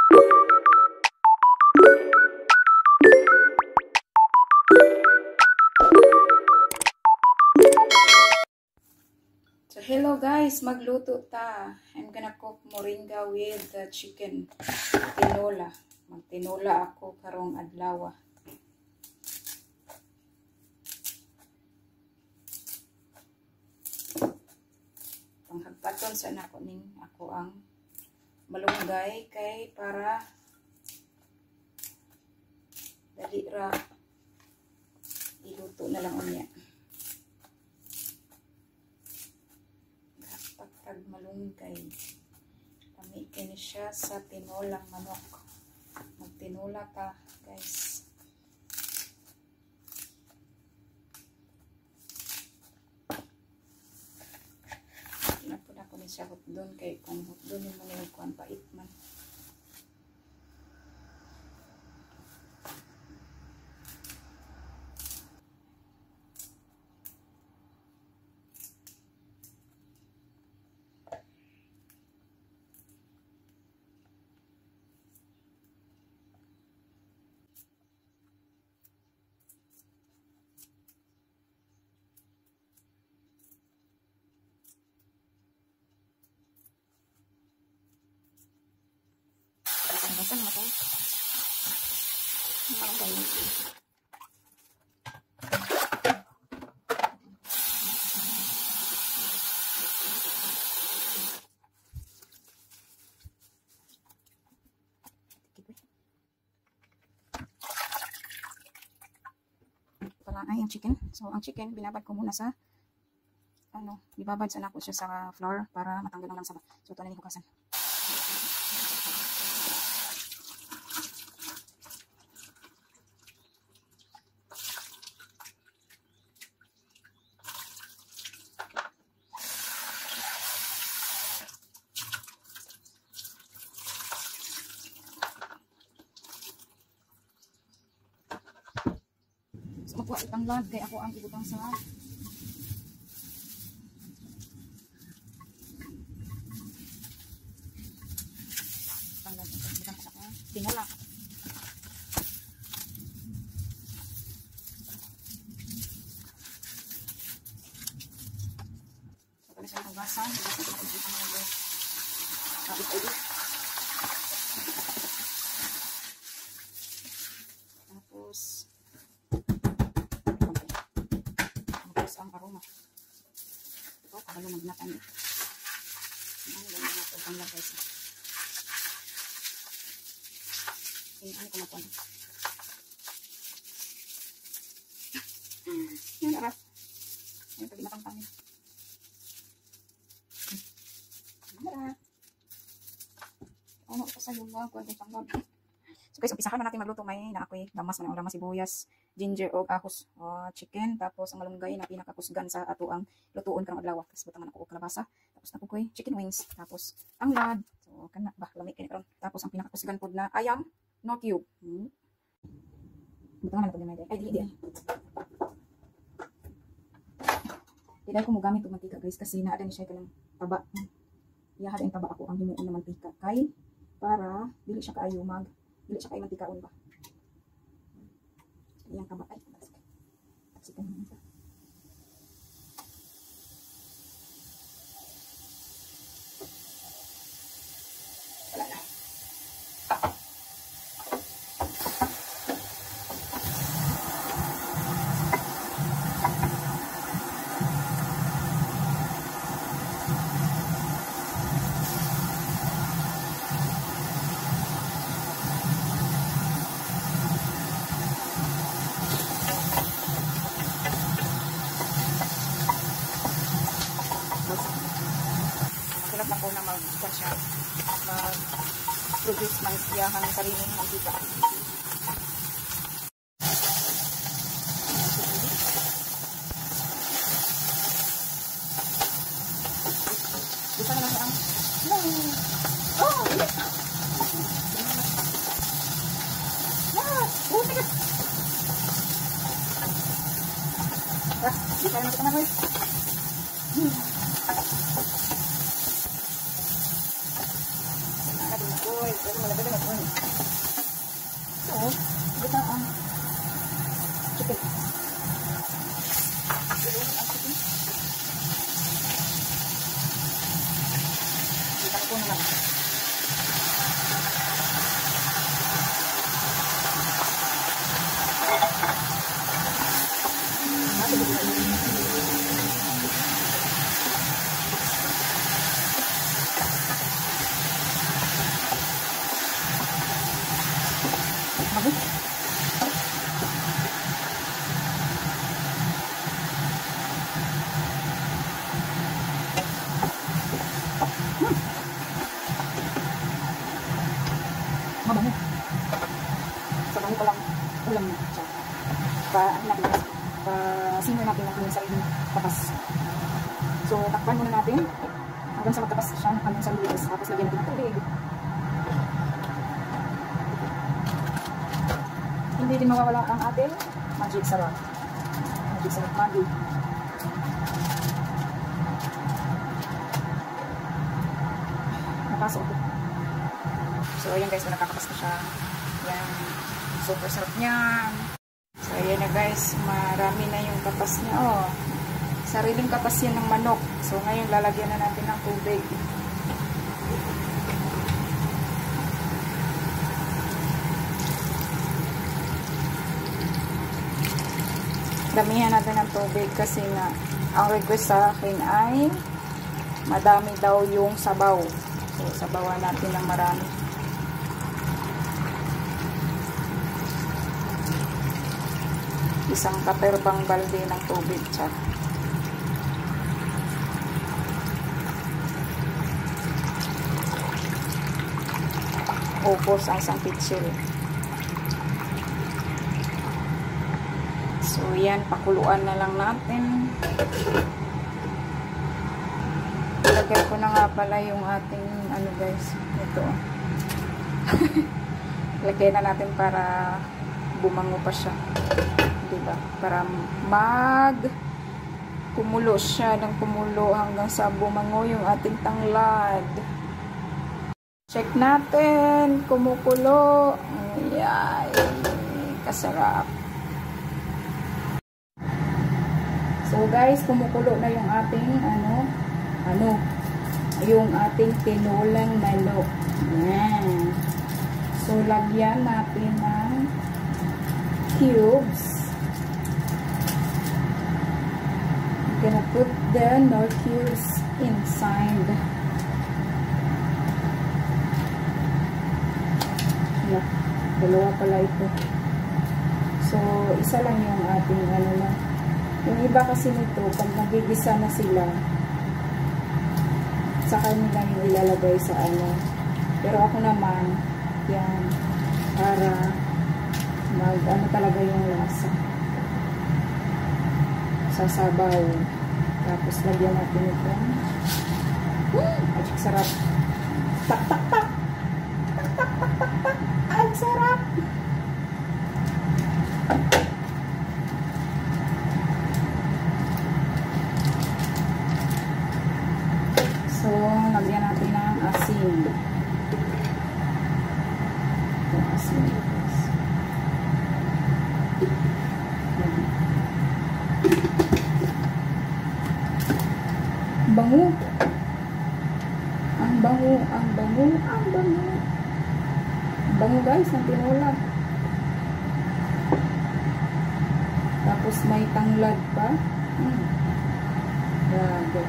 So hello guys, magluto ta. I'm gonna cook moringa with the chicken. Tinola. Magtinola ako karong adlaw. Panghagpaton sa nako ning ako ang malunggay kay para dali ra iluto na lang unya. Pagkag malunggay. Pamikin siya sa tinolang manok. Magtinola ta, guys. Kinapod ako ni siya hotdon kay kung hotdon yung manilog ko ang pait man. Basan mo ito. Malunggay. Pala ay ang chicken. So ang chicken binabad ko muna sa ibabad sa nako siya sa flour para matanggal lang sa. So ito na ni hugasan. So, magkuha itang lad kaya ako ang ibutang sa itang lad. Ibutang sa tinola. So, pala siya hugasan. Hugasan ko na ibutang lad. Kapit-ibig. Tapos ang aroma. Ito, kabalo magnatan. Ang ganda na ito. Ang lang guys. Ano ko matuan. Yan, arap. Yan, pag matang pangin. Arap. Ano ko sa yuwa. Kung ano pang lod. So guys, umpisahan na natin magluto. May na ako'y lamas, lamas, sibuyas, ginger o ahos, chicken, tapos ang malunggay na pinakakusgan sa ato ang lutuon karong adlaw. Tapos butangan ako og kalabasa, tapos nakukoy chicken wings, tapos ang lad. So kana ba lami kini karon. Tapos ang pinakakusgan pod na ayam no cube. Butangan na ko dinay. Ay di. Dili ko mo gamit og mantika guys kasi naa ni siya kanang taba. Iyahan ang taba ako ang himuon na mantika kay para dili siya kaayo dili siya kay mantikaon ba. Yang taba ay tapsikan mo ito. Wala na. Tulad na po na mag-produce ng siyahang sariling mantika. Bisa na lang ang bisa na kita na guys. oil. Pero malagay na oil. So, kita ang chicken. Kita ko naman. Mabango. Sa bango pa lang ulam na siya. Simoy natin ang kanyang sariling tapas. So, takpan muna natin hanggang sa magtapas siya ng kanyang sariling. Tapos lagyan natin ng tubig. Hindi din mawawala ang ating magic sarap. Magic sarap Maggi. Napasok ko. So, ayan guys, nakakapas na siya. Ayan. Super sarap niyan. So, ayan na guys. Marami na yung kapas niya. Oh, sariling kapas yan ng manok. So, ngayon lalagyan na natin ng tubig. Damihan natin ng tubig kasi nga ang request sa akin ay madami daw yung sabaw. So, sabawan natin ng marami. Isang katerbang balde ng tubig siya. Upos ang isang pitsil. So, yan. Pakuluan na lang natin. Lagay ko na nga pala yung ating, ano guys, ito. Lagay na natin para bumango pa siya. Diba? Para kumulo siya ng kumulo hanggang sa bumango yung ating tanglad. Check natin. Kumukulo. Ayan. Kasarap. So guys, kumukulo na yung ating yung ating tinolang manok. Ayan. So lagyan natin ng cubes. I'm gonna put the Knorr cubes inside. Yeah, dalawa pala ito. So isa lang yung ating na. Yung iba kasi nito, pag nagigisa na sila, saka nila yung ilalagay sa Pero ako naman, yan, para talaga yung lasa. Sasabaw. Tapos lagyan natin ito. Ay, sarap. Tak, tak, tak. Tak, tak, tak, tak, tak. Ay, sarap. So, lagyan natin ng asin. Ito, asin. Bango. Ang bango, ang bango, ang bango. Bango guys, ang tinola. Tapos may tanglad pa. Grabe.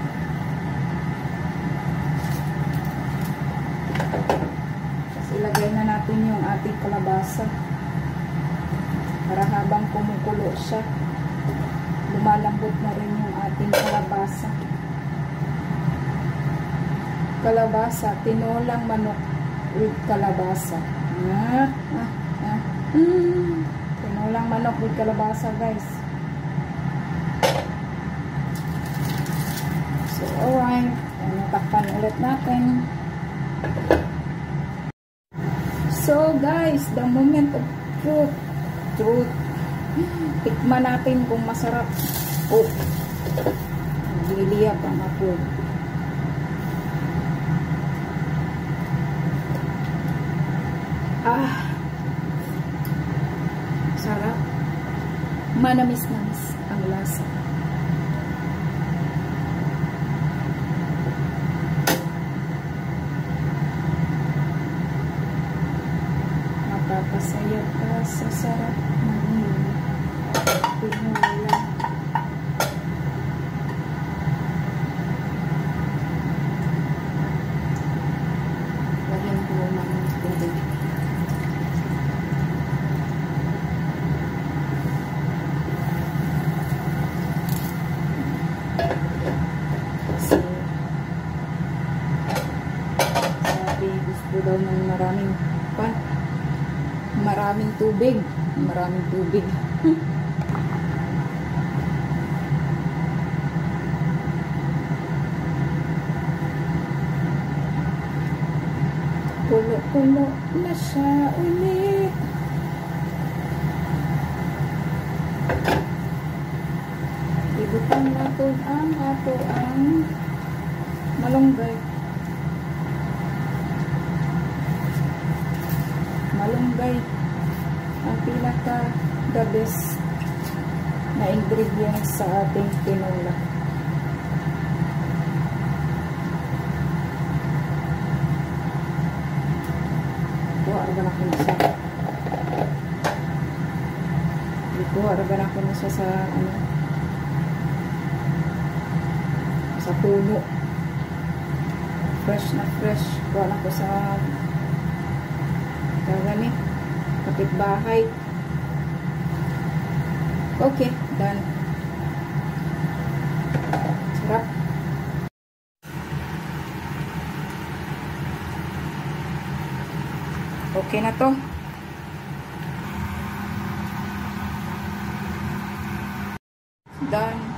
Tapos ilagay na natin yung ating kalabasa. Para habang kumukulo siya, lumalambot na rin yung ating kalabasa. Kalabasa, tinolang manok with kalabasa. Tinolang manok with kalabasa, guys. So, alright. Takpan ulit natin. So, guys, the moment of truth. Tikman natin kung masarap. Oh, liliyab ang apoy. Sarap. Manamis-namis ang lasa. Mapapasaya ka sa sarap ng tinola. Lagyan ko ng tubig. Gusto daw ng maraming tubig. Maraming tubig. Kulo-kulo na siya ulit. Ibutan natin ang ato ang malunggay. Malunggay ang pinaka the best na ingredients sa ating tinola. Kuha ba na ko na siya? Kuha ba na ko na siya sa ano? Sa puno. Fresh na fresh. Kuha na ko sa gani, kapitbahay. Okay, done. Sarap. Okay na to. Done.